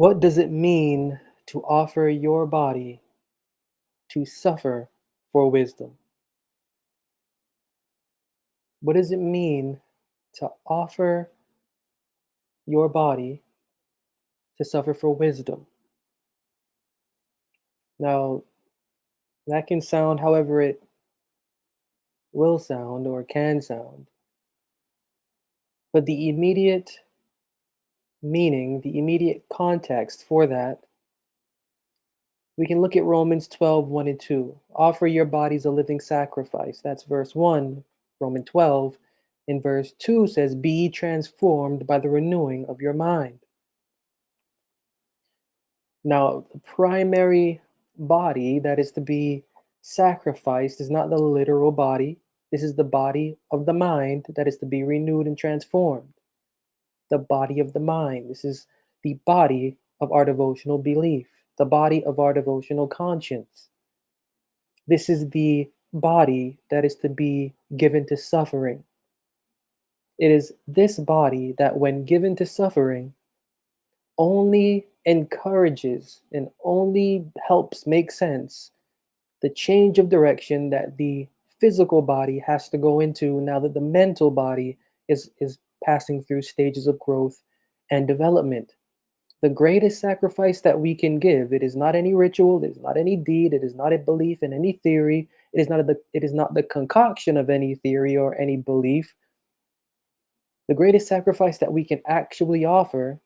What does it mean to offer your body to suffer for wisdom? What does it mean to offer your body to suffer for wisdom? Now, that can sound however it will sound or can sound, but the immediate meaning, the immediate context for that, we can look at Romans 12:1 and 2. Offer your bodies a living sacrifice. That's verse 1, Romans 12. And verse 2 says, be transformed by the renewing of your mind. Now, the primary body that is to be sacrificed is not the literal body. This is the body of the mind that is to be renewed and transformed. The body of the mind. This is the body of our devotional belief, the body of our devotional conscience. This is the body that is to be given to suffering. It is this body that, when given to suffering, only encourages and only helps make sense the change of direction that the physical body has to go into now that the mental body is passing through stages of growth and development. The greatest sacrifice that we can give, it is not any ritual, it is not any deed, it is not a belief in any theory, it is not the concoction of any theory or any belief. The greatest sacrifice that we can actually offer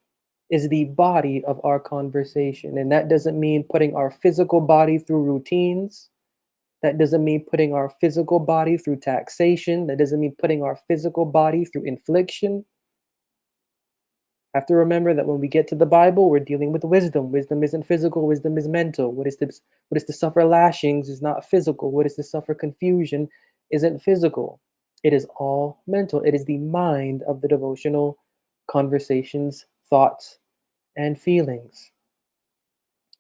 is the body of our conversation. And that doesn't mean putting our physical body through routines. That doesn't mean putting our physical body through taxation. That doesn't mean putting our physical body through infliction. Have to remember that when we get to the Bible, we're dealing with wisdom. Wisdom isn't physical, wisdom is mental. What is to suffer lashings is not physical. What is to suffer confusion isn't physical. It is all mental. It is the mind of the devotional conversations, thoughts, and feelings.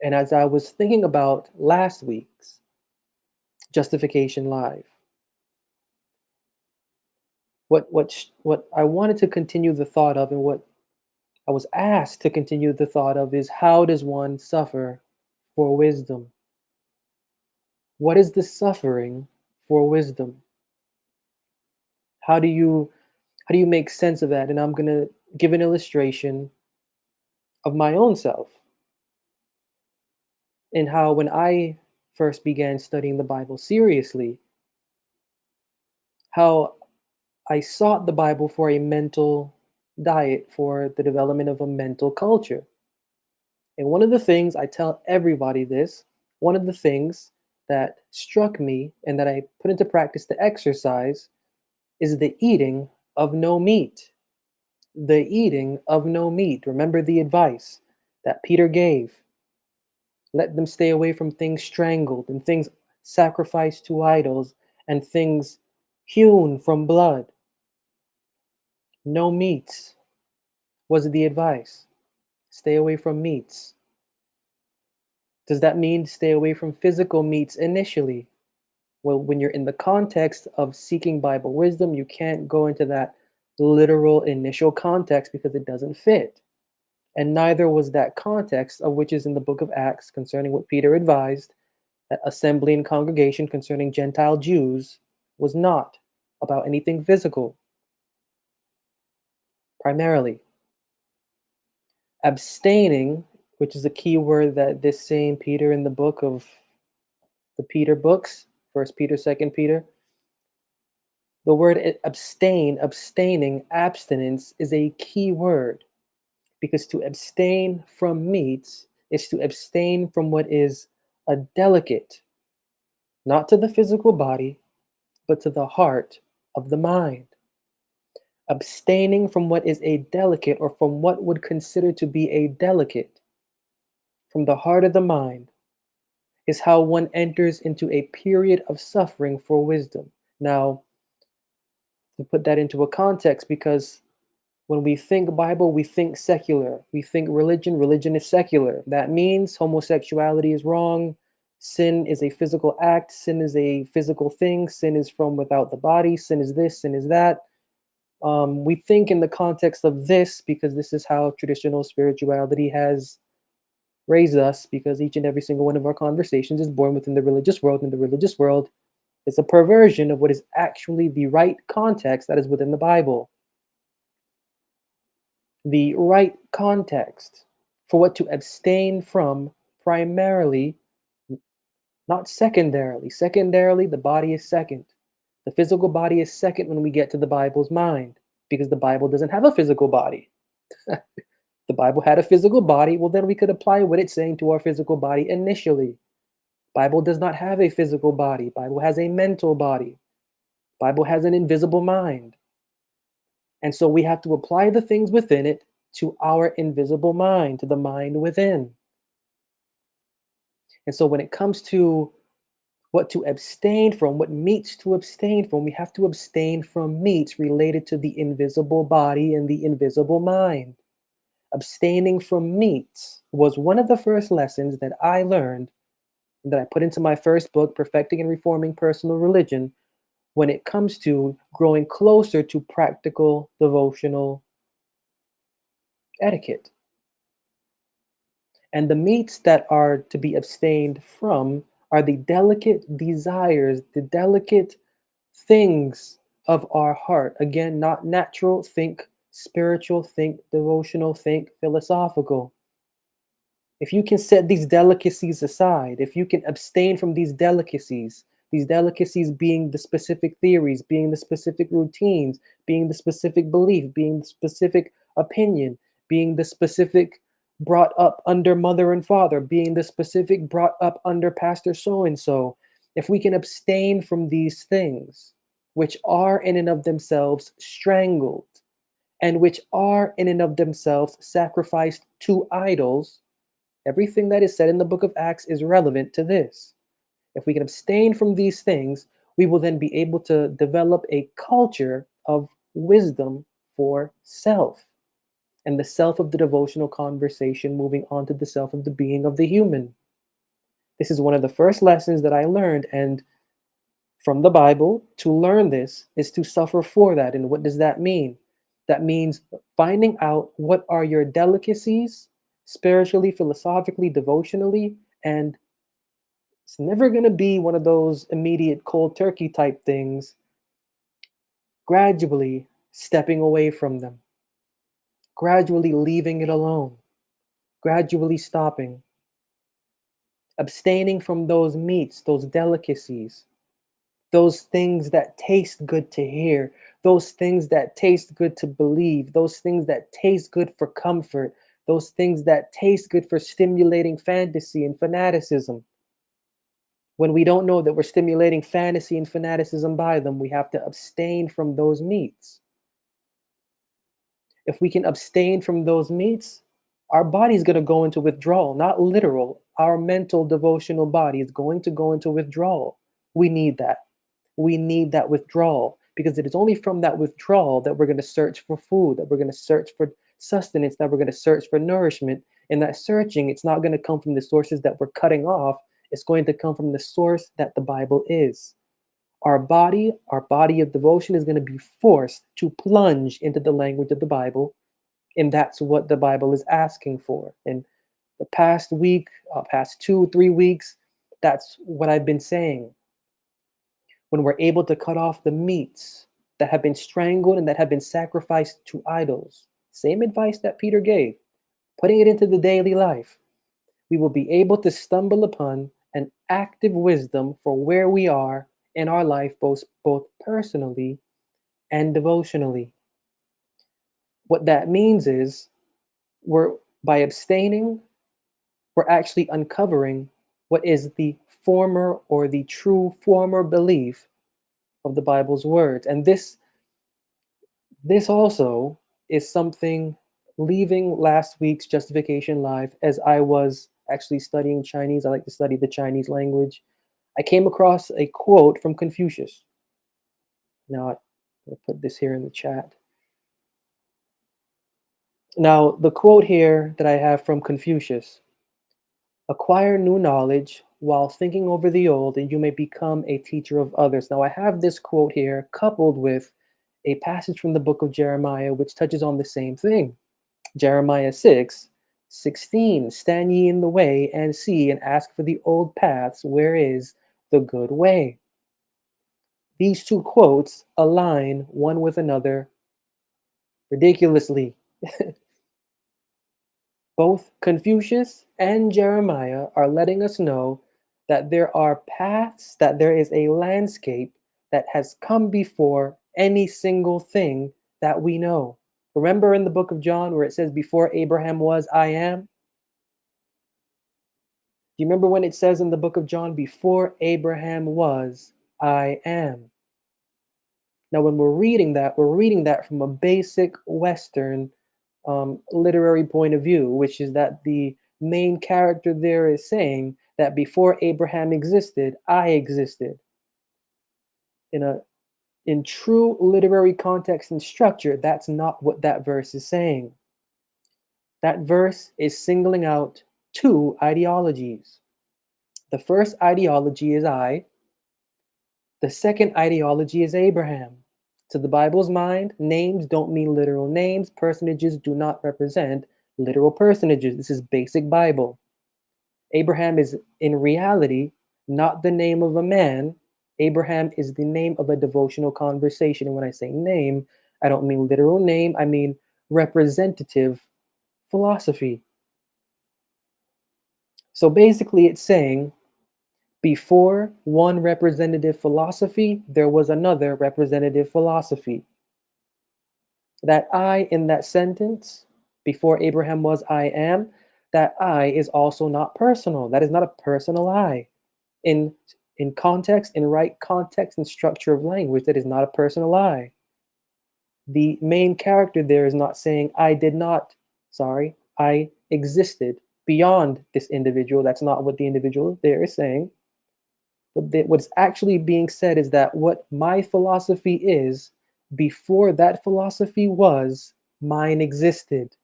And as I was thinking about last week's Justification Live, what I wanted to continue the thought of, and what I was asked to continue the thought of, is how does one suffer for wisdom? What is the suffering for wisdom? How do you make sense of that? And I'm going to give an illustration of my own self and how, when I first began studying the Bible seriously, how I sought the Bible for a mental diet, for the development of a mental culture. And one of the things, I tell everybody this, one of the things that struck me and that I put into practice to exercise is the eating of no meat. The eating of no meat. Remember the advice that Peter gave. Let them stay away from things strangled and things sacrificed to idols and things hewn from blood. No meats was the advice. Stay away from meats. Does that mean stay away from physical meats initially? Well, when you're in the context of seeking Bible wisdom, you can't go into that literal initial context because it doesn't fit. And neither was that context of which is in the book of Acts concerning what Peter advised, that assembly and congregation concerning Gentile Jews was not about anything physical. Primarily, abstaining, which is a key word that this same Peter in the book of the Peter books, First Peter, Second Peter, the word abstain, abstaining, abstinence is a key word, because to abstain from meats is to abstain from what is a delicate, not to the physical body, but to the heart of the mind. Abstaining from what is a delicate, or from what would consider to be a delicate, from the heart of the mind, is how one enters into a period of suffering for wisdom. Now, to put that into a context, because when we think Bible, we think secular. We think religion, religion is secular. That means homosexuality is wrong. Sin is a physical act. Sin is a physical thing. Sin is from without the body. Sin is this, sin is that. We think in the context of this because this is how traditional spirituality has raised us, because each and every single one of our conversations is born within the religious world, and the religious world is a perversion of what is actually the right context that is within the Bible. The right context for what to abstain from primarily, not secondarily. Secondarily, the body is second. The physical body is second when we get to the Bible's mind, because the Bible doesn't have a physical body. The Bible had a physical body, well, then we could apply what it's saying to our physical body initially. Bible does not have a physical body. Bible has a mental body. Bible has an invisible mind. And so we have to apply the things within it to our invisible mind, to the mind within. And so when it comes to what to abstain from, what meats to abstain from, we have to abstain from meats related to the invisible body and the invisible mind. Abstaining from meats was one of the first lessons that I learned, that I put into my first book, Perfecting and Reforming Personal Religion, when it comes to growing closer to practical devotional etiquette. And the meats that are to be abstained from are the delicate desires, the delicate things of our heart. Again, not natural, think spiritual, think devotional, think philosophical. If you can set these delicacies aside, if you can abstain from these delicacies being the specific theories, being the specific routines, being the specific belief, being the specific opinion, being the specific brought up under mother and father, being the specific brought up under pastor so-and-so, if we can abstain from these things, which are in and of themselves strangled, and which are in and of themselves sacrificed to idols, everything that is said in the book of Acts is relevant to this. If we can abstain from these things, we will then be able to develop a culture of wisdom for self, and the self of the devotional conversation moving on to the self of the being of the human. This is one of the first lessons that I learned, and from the Bible, to learn this is to suffer for that. And what does that mean? That means finding out what are your delicacies, spiritually, philosophically, devotionally, and it's never going to be one of those immediate cold turkey type things. Gradually stepping away from them, gradually leaving it alone, gradually stopping, abstaining from those meats, those delicacies, those things that taste good to hear, those things that taste good to believe, those things that taste good for comfort, those things that taste good for stimulating fantasy and fanaticism. When we don't know that we're stimulating fantasy and fanaticism by them, we have to abstain from those meats. If we can abstain from those meats, our body's going to go into withdrawal, not literal. Our mental devotional body is going to go into withdrawal. We need that. We need that withdrawal, because it is only from that withdrawal that we're going to search for food, that we're going to search for sustenance, that we're going to search for nourishment. And that searching, it's not going to come from the sources that we're cutting off. It's going to come from the source that the Bible is. Our body of devotion is going to be forced to plunge into the language of the Bible. And that's what the Bible is asking for. And the past week, past 2-3 weeks, that's what I've been saying. When we're able to cut off the meats that have been strangled and that have been sacrificed to idols, same advice that Peter gave, putting it into the daily life, we will be able to stumble upon an active wisdom for where we are in our life, both personally and devotionally. What that means is, by abstaining, we're actually uncovering what is the former or the true former belief of the Bible's words. And this also is something, leaving last week's Justification Live, as I was actually studying Chinese. I like to study the Chinese language. I came across a quote from Confucius. Now, I'll put this here in the chat. Now, the quote here that I have from Confucius: acquire new knowledge while thinking over the old, and you may become a teacher of others. Now, I have this quote here coupled with a passage from the book of Jeremiah, which touches on the same thing. Jeremiah 6, 16, stand ye in the way and see and ask for the old paths, where is the good way. These two quotes align one with another ridiculously. Both Confucius and Jeremiah are letting us know that there are paths, that there is a landscape that has come before any single thing that we know. Remember in the book of John where it says, before Abraham was, I am? Do you remember when it says in the book of John, before Abraham was, I am? Now, when we're reading that from a basic Western literary point of view, which is that the main character there is saying that before Abraham existed, I existed. In true literary context and structure, that's not what that verse is saying. That verse is singling out two ideologies. The first ideology is I. The second ideology is Abraham. To the Bible's mind, names don't mean literal names. Personages do not represent literal personages. This is basic Bible. Abraham is, in reality, not the name of a man. Abraham is the name of a devotional conversation. And when I say name, I don't mean literal name. I mean representative philosophy. So basically, it's saying before one representative philosophy, there was another representative philosophy. That I in that sentence, before Abraham was, I am, that I is also not personal. That is not a personal I. In context, in right context and structure of language, that is not a personal I. The main character there is not saying, I existed beyond this individual. That's not what the individual there is saying. But what's actually being said is that what my philosophy is, before that philosophy was, mine existed.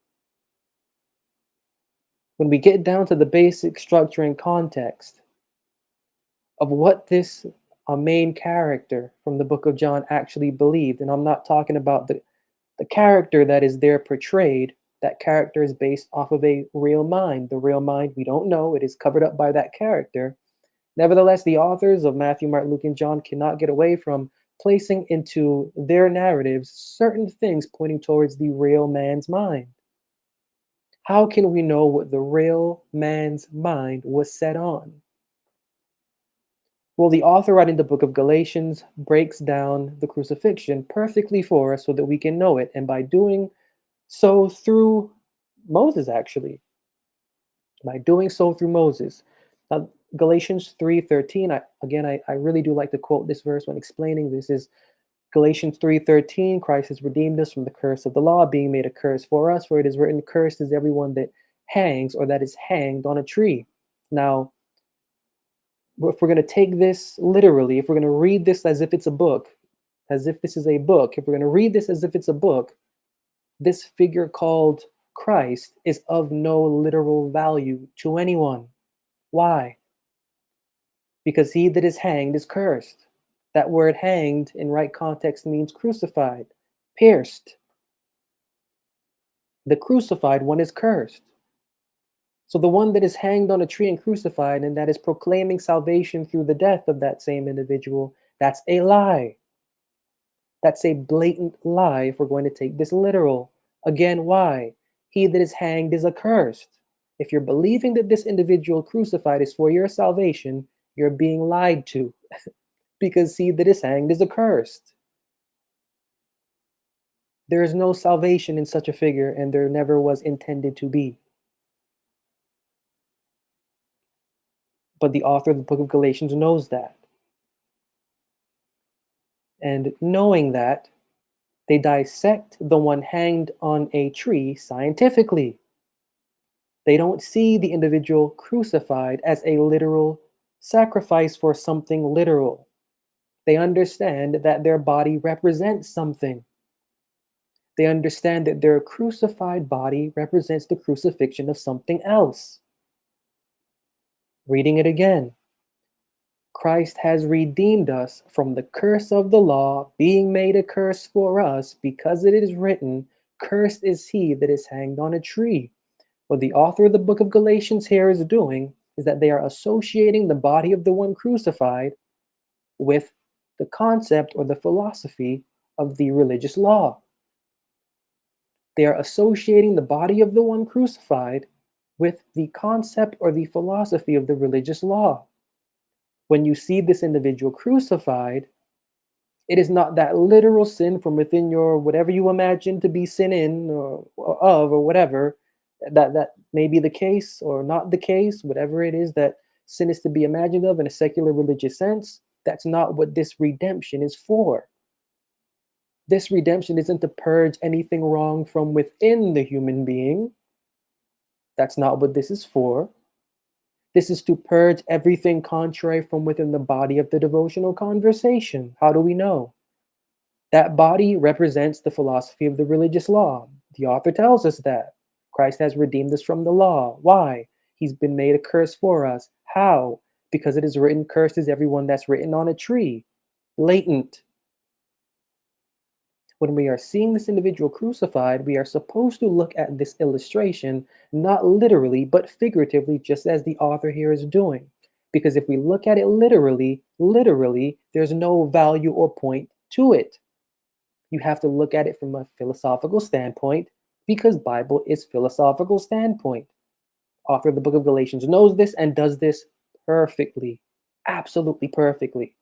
When we get down to the basic structure and context of what this main character from the book of John actually believed, and I'm not talking about the character that is there portrayed, that character is based off of a real mind. The real mind, we don't know, it is covered up by that character. Nevertheless, the authors of Matthew, Mark, Luke, and John cannot get away from placing into their narratives certain things pointing towards the real man's mind. How can we know what the real man's mind was set on? Well, the author writing the book of Galatians breaks down the crucifixion perfectly for us so that we can know it. And by doing so through Moses, actually. By doing so through Moses. Now, Galatians 3:13, I really do like to quote this verse when explaining this, is Galatians 3:13, Christ has redeemed us from the curse of the law, being made a curse for us, for it is written, cursed is everyone that hangs or that is hanged on a tree. Now, if we're going to take this literally, if we're going to read this as if it's a book, as if this is a book, if we're going to read this as if it's a book, this figure called Christ is of no literal value to anyone. Why? Because he that is hanged is cursed. That word hanged in right context means crucified, pierced. The crucified one is cursed. So the one that is hanged on a tree and crucified and that is proclaiming salvation through the death of that same individual, that's a lie. That's a blatant lie if we're going to take this literal. Again, why? He that is hanged is accursed. If you're believing that this individual crucified is for your salvation, you're being lied to because he that is hanged is accursed. There is no salvation in such a figure, and there never was intended to be. But the author of the book of Galatians knows that. And knowing that, they dissect the one hanged on a tree scientifically. They don't see the individual crucified as a literal sacrifice for something literal. They understand that their body represents something. They understand that their crucified body represents the crucifixion of something else. Reading it again. Christ has redeemed us from the curse of the law, being made a curse for us, because it is written, cursed is he that is hanged on a tree. What the author of the book of Galatians here is doing is that they are associating the body of the one crucified with the concept or the philosophy of the religious law. They are associating the body of the one crucified with the concept or the philosophy of the religious law. When you see this individual crucified, it is not that literal sin from within your whatever you imagine to be sin in or of or whatever that may be the case or not the case, whatever it is that sin is to be imagined of in a secular religious sense. That's not what this redemption is for. This redemption isn't to purge anything wrong from within the human being. That's not what this is for. This is to purge everything contrary from within the body of the devotional conversation. How do we know? That body represents the philosophy of the religious law. The author tells us that Christ has redeemed us from the law. Why? He's been made a curse for us. How? Because it is written, cursed is everyone that's written on a tree. Blatant. When we are seeing this individual crucified, we are supposed to look at this illustration, not literally, but figuratively, just as the author here is doing. Because if we look at it literally, there's no value or point to it. You have to look at it from a philosophical standpoint, because Bible is philosophical standpoint. Author of the book of Galatians knows this and does this perfectly, absolutely perfectly.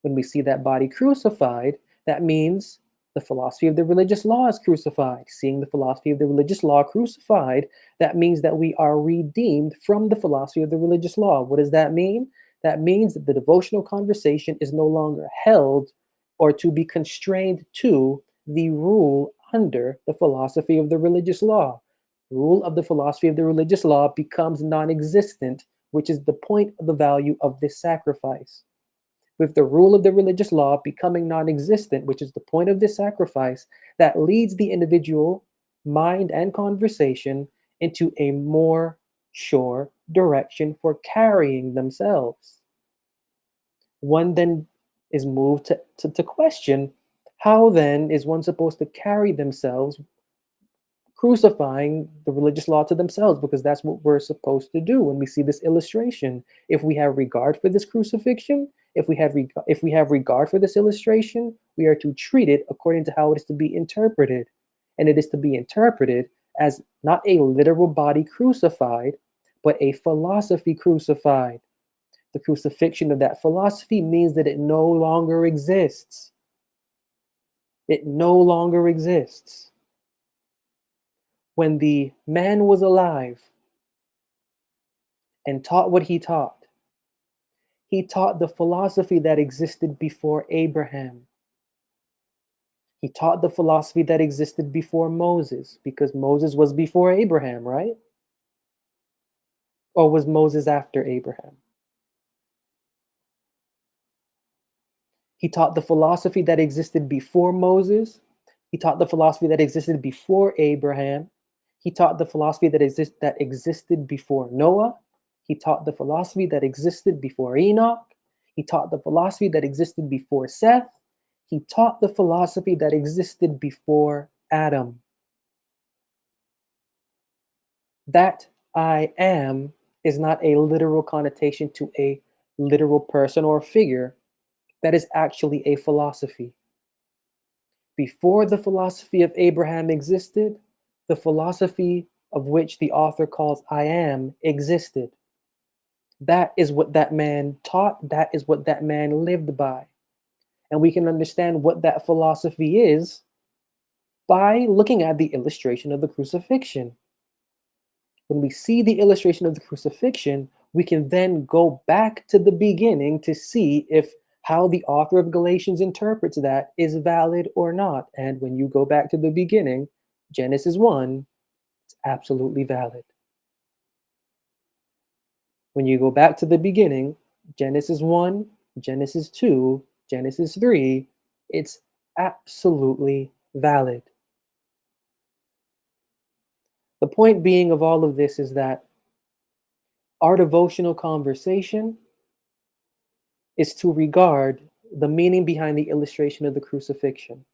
When we see that body crucified, that means the philosophy of the religious law is crucified. Seeing the philosophy of the religious law crucified, that means that we are redeemed from the philosophy of the religious law. What does that mean? That means that the devotional conversation is no longer held or to be constrained to the rule under the philosophy of the religious law. Rule of the philosophy of the religious law becomes non-existent, which is the point of the value of this sacrifice. With the rule of the religious law becoming non-existent, which is the point of this sacrifice, that leads the individual mind and conversation into a more sure direction for carrying themselves. One then is moved to question, how then is one supposed to carry themselves crucifying the religious law to themselves? Because that's what we're supposed to do when we see this illustration. If we have regard for this crucifixion, if we have regard for this illustration, we are to treat it according to how it is to be interpreted. And it is to be interpreted as not a literal body crucified, but a philosophy crucified. The crucifixion of that philosophy means that it no longer exists. It no longer exists. When the man was alive and taught what he taught the philosophy that existed before Abraham. He taught the philosophy that existed before Moses, because Moses was before Abraham, right? Or was Moses after Abraham? He taught the philosophy that existed before Moses. He taught the philosophy that existed before Abraham. He taught the philosophy that existed before Noah. He taught the philosophy that existed before Enoch. He taught the philosophy that existed before Seth. He taught the philosophy that existed before Adam. That I am is not a literal connotation to a literal person or figure. That is actually a philosophy. Before the philosophy of Abraham existed, the philosophy of which the author calls I am existed. That is what that man taught. That is what that man lived by. And we can understand what that philosophy is by looking at the illustration of the crucifixion. When we see the illustration of the crucifixion, we can then go back to the beginning to see if how the author of Galatians interprets that is valid or not. And when you go back to the beginning, Genesis 1, it's absolutely valid. When you go back to the beginning, Genesis 1, Genesis 2, Genesis 3, it's absolutely valid. The point being of all of this is that our devotional conversation is to regard the meaning behind the illustration of the crucifixion.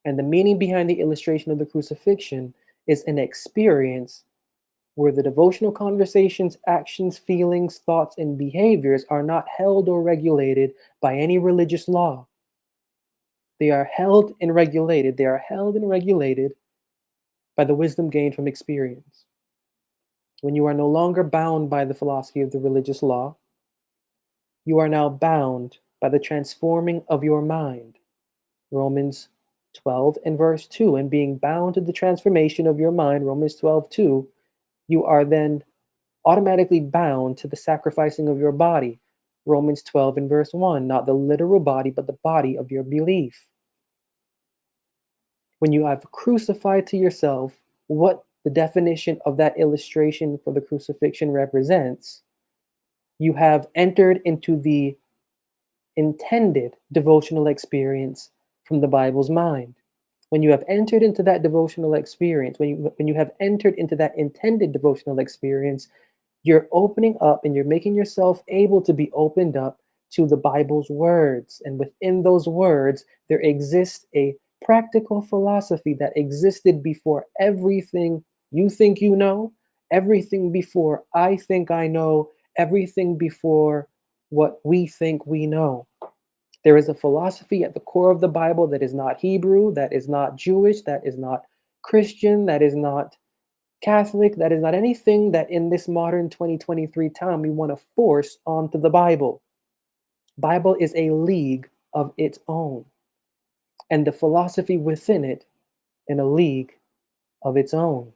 And the meaning behind the illustration of the crucifixion is an experience where the devotional conversations, actions, feelings, thoughts, and behaviors are not held or regulated by any religious law. They are held and regulated. They are held and regulated by the wisdom gained from experience. When you are no longer bound by the philosophy of the religious law, you are now bound by the transforming of your mind. Romans 12 and verse 2. And being bound to the transformation of your mind, Romans 12:2, you are then automatically bound to the sacrificing of your body. Romans 12 and verse 1. Not the literal body, but the body of your belief. When you have crucified to yourself what the definition of that illustration for the crucifixion represents, you have entered into the intended devotional experience from the Bible's mind. When you have entered into that devotional experience, when you have entered into that intended devotional experience, you're opening up and you're making yourself able to be opened up to the Bible's words. And within those words, there exists a practical philosophy that existed before everything you think you know, everything before I think I know, everything before what we think we know. There is a philosophy at the core of the Bible that is not Hebrew, that is not Jewish, that is not Christian, that is not Catholic, that is not anything that in this modern 2023 time we want to force onto the Bible. Bible is a league of its own, and the philosophy within it in a league of its own.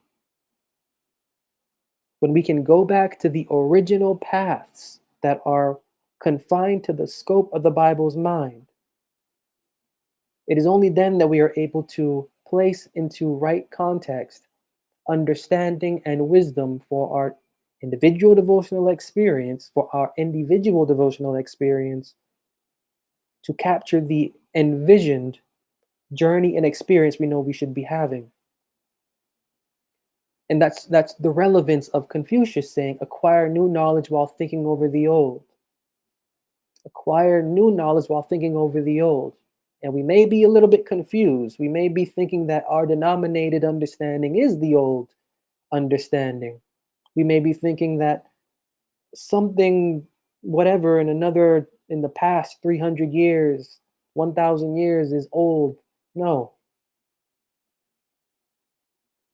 When we can go back to the original paths that are confined to the scope of the Bible's mind, it is only then that we are able to place into right context understanding and wisdom for our individual devotional experience, to capture the envisioned journey and experience we know we should be having. And that's the relevance of Confucius saying, acquire new knowledge while thinking over the old. Acquire new knowledge while thinking over the old. And we may be a little bit confused. We may be thinking that our denominated understanding is the old understanding. We may be thinking that something, whatever, in the past 300 years, 1,000 years is old. No.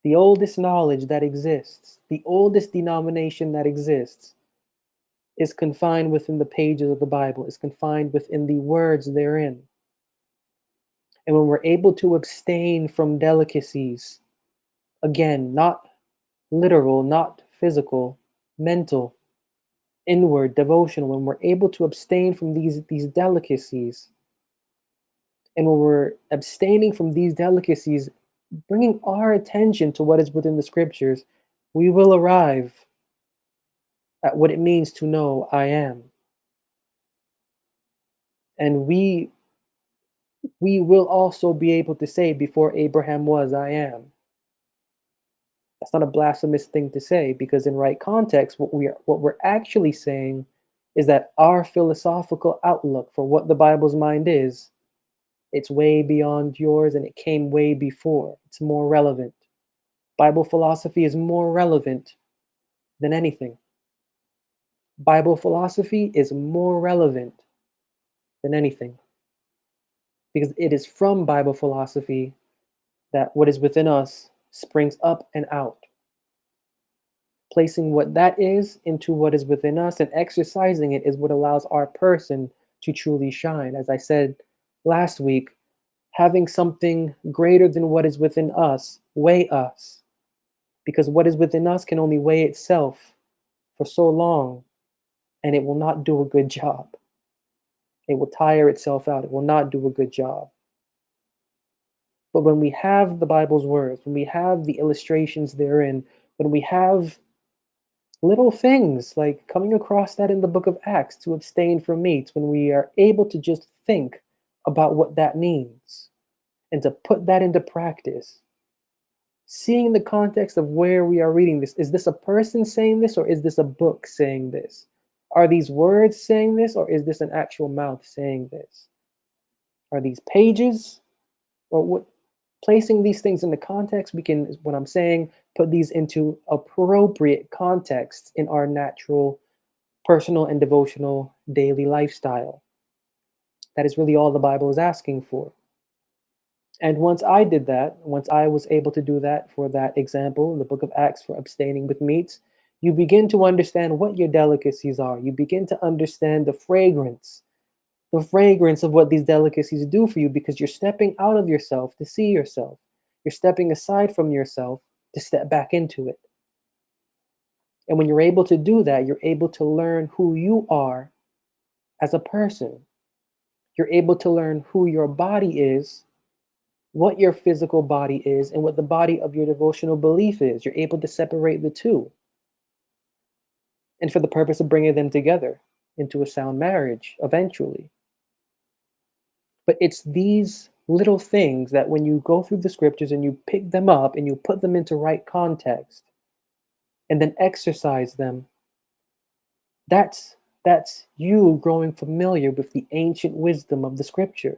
The oldest knowledge that exists, the oldest denomination that exists, is confined within the pages of the Bible, is confined within the words therein. And when we're able to abstain from delicacies, again, not literal, not physical, mental, inward, devotional, when we're able to abstain from these delicacies, and when we're abstaining from these delicacies, bringing our attention to what is within the scriptures, we will arrive at what it means to know I am. And we will also be able to say, before Abraham was, I am. That's not a blasphemous thing to say, because in right context, what we're actually saying is that our philosophical outlook for what the Bible's mind is, it's way beyond yours and it came way before. It's more relevant. Bible philosophy is more relevant than anything. Bible philosophy is more relevant than anything, because it is from Bible philosophy that what is within us springs up and out. Placing what that is into what is within us and exercising it is what allows our person to truly shine. As I said last week, having something greater than what is within us weigh us, because what is within us can only weigh itself for so long, and it will not do a good job. It will tire itself out. It will not do a good job. But when we have the Bible's words, when we have the illustrations therein, when we have little things like coming across that in the book of Acts, to abstain from meats, when we are able to just think about what that means and to put that into practice, seeing the context of where we are reading this. Is this a person saying this, or is this a book saying this? Are these words saying this, or is this an actual mouth saying this? Are these pages, or what? Placing these things into context, we can, what I'm saying, put these into appropriate contexts in our natural, personal, and devotional daily lifestyle. That is really all the Bible is asking for. And once I did that, once I was able to do that for that example in the book of Acts for abstaining with meats, you begin to understand what your delicacies are. You begin to understand the fragrance of what these delicacies do for you, because you're stepping out of yourself to see yourself. You're stepping aside from yourself to step back into it. And when you're able to do that, you're able to learn who you are as a person. You're able to learn who your body is, what your physical body is, and what the body of your devotional belief is. You're able to separate the two. And for the purpose of bringing them together into a sound marriage eventually. But it's these little things that when you go through the scriptures and you pick them up and you put them into right context and then exercise them, that's you growing familiar with the ancient wisdom of the scriptures.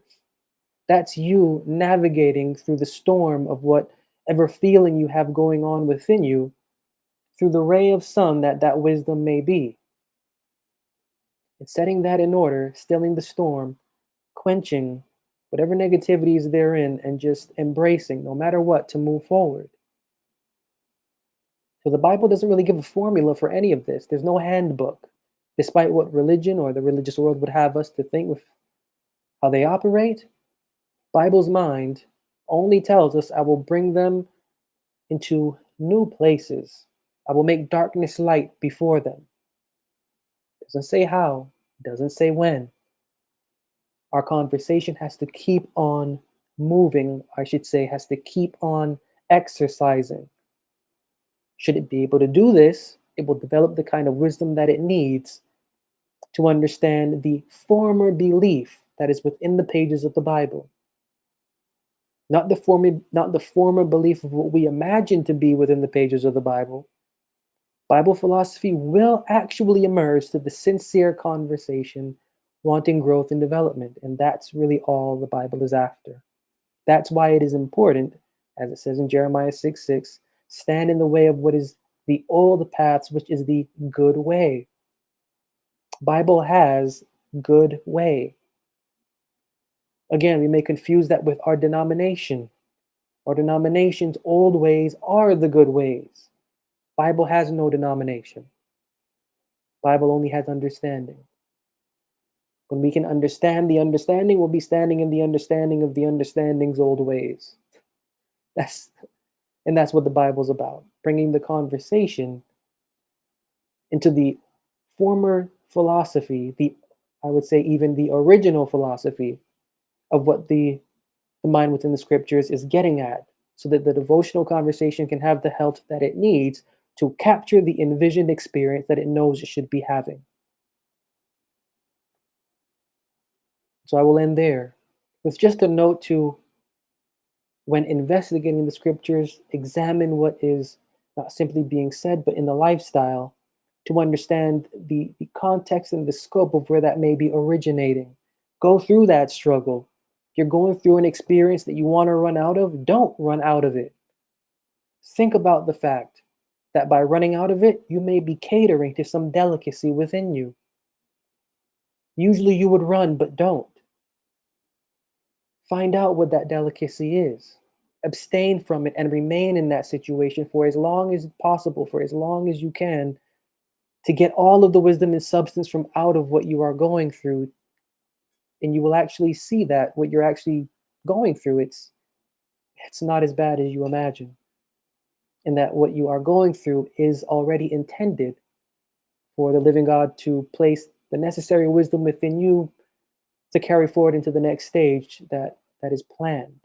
That's you navigating through the storm of whatever feeling you have going on within you through the ray of sun that wisdom may be. And setting that in order, stilling the storm, quenching whatever negativity is therein, and just embracing, no matter what, to move forward. So the Bible doesn't really give a formula for any of this. There's no handbook, despite what religion or the religious world would have us to think with how they operate. Bible's mind only tells us, I will bring them into new places. I will make darkness light before them. Doesn't say how, doesn't say when. Our conversation has to keep on moving, I should say, has to keep on exercising. Should it be able to do this, it will develop the kind of wisdom that it needs to understand the former belief that is within the pages of the Bible. Not the former belief of what we imagine to be within the pages of the Bible. Bible philosophy will actually emerge to the sincere conversation wanting growth and development. And that's really all the Bible is after. That's why it is important, as it says in Jeremiah 6:6, stand in the way of what is the old paths, which is the good way. Bible has good way. Again, we may confuse that with our denomination. Our denomination's old ways are the good ways. Bible has no denomination. Bible only has understanding. When we can understand the understanding, we'll be standing in the understanding of the understanding's old ways. That's what the Bible's about, bringing the conversation into the former philosophy, I would say even the original philosophy of what the mind within the scriptures is getting at, so that the devotional conversation can have the health that it needs to capture the envisioned experience that it knows it should be having. So I will end there with just a note to, when investigating the scriptures, examine what is not simply being said, but in the lifestyle, to understand the context and the scope of where that may be originating. Go through that struggle. You're going through an experience that you want to run out of, don't run out of it. Think about the fact that by running out of it, you may be catering to some delicacy within you. Usually you would run, but don't. Find out what that delicacy is. Abstain from it and remain in that situation for as long as possible, for as long as you can, to get all of the wisdom and substance from out of what you are going through. And you will actually see that what you're actually going through, it's not as bad as you imagine. And that what you are going through is already intended for the living God to place the necessary wisdom within you to carry forward into the next stage that is planned.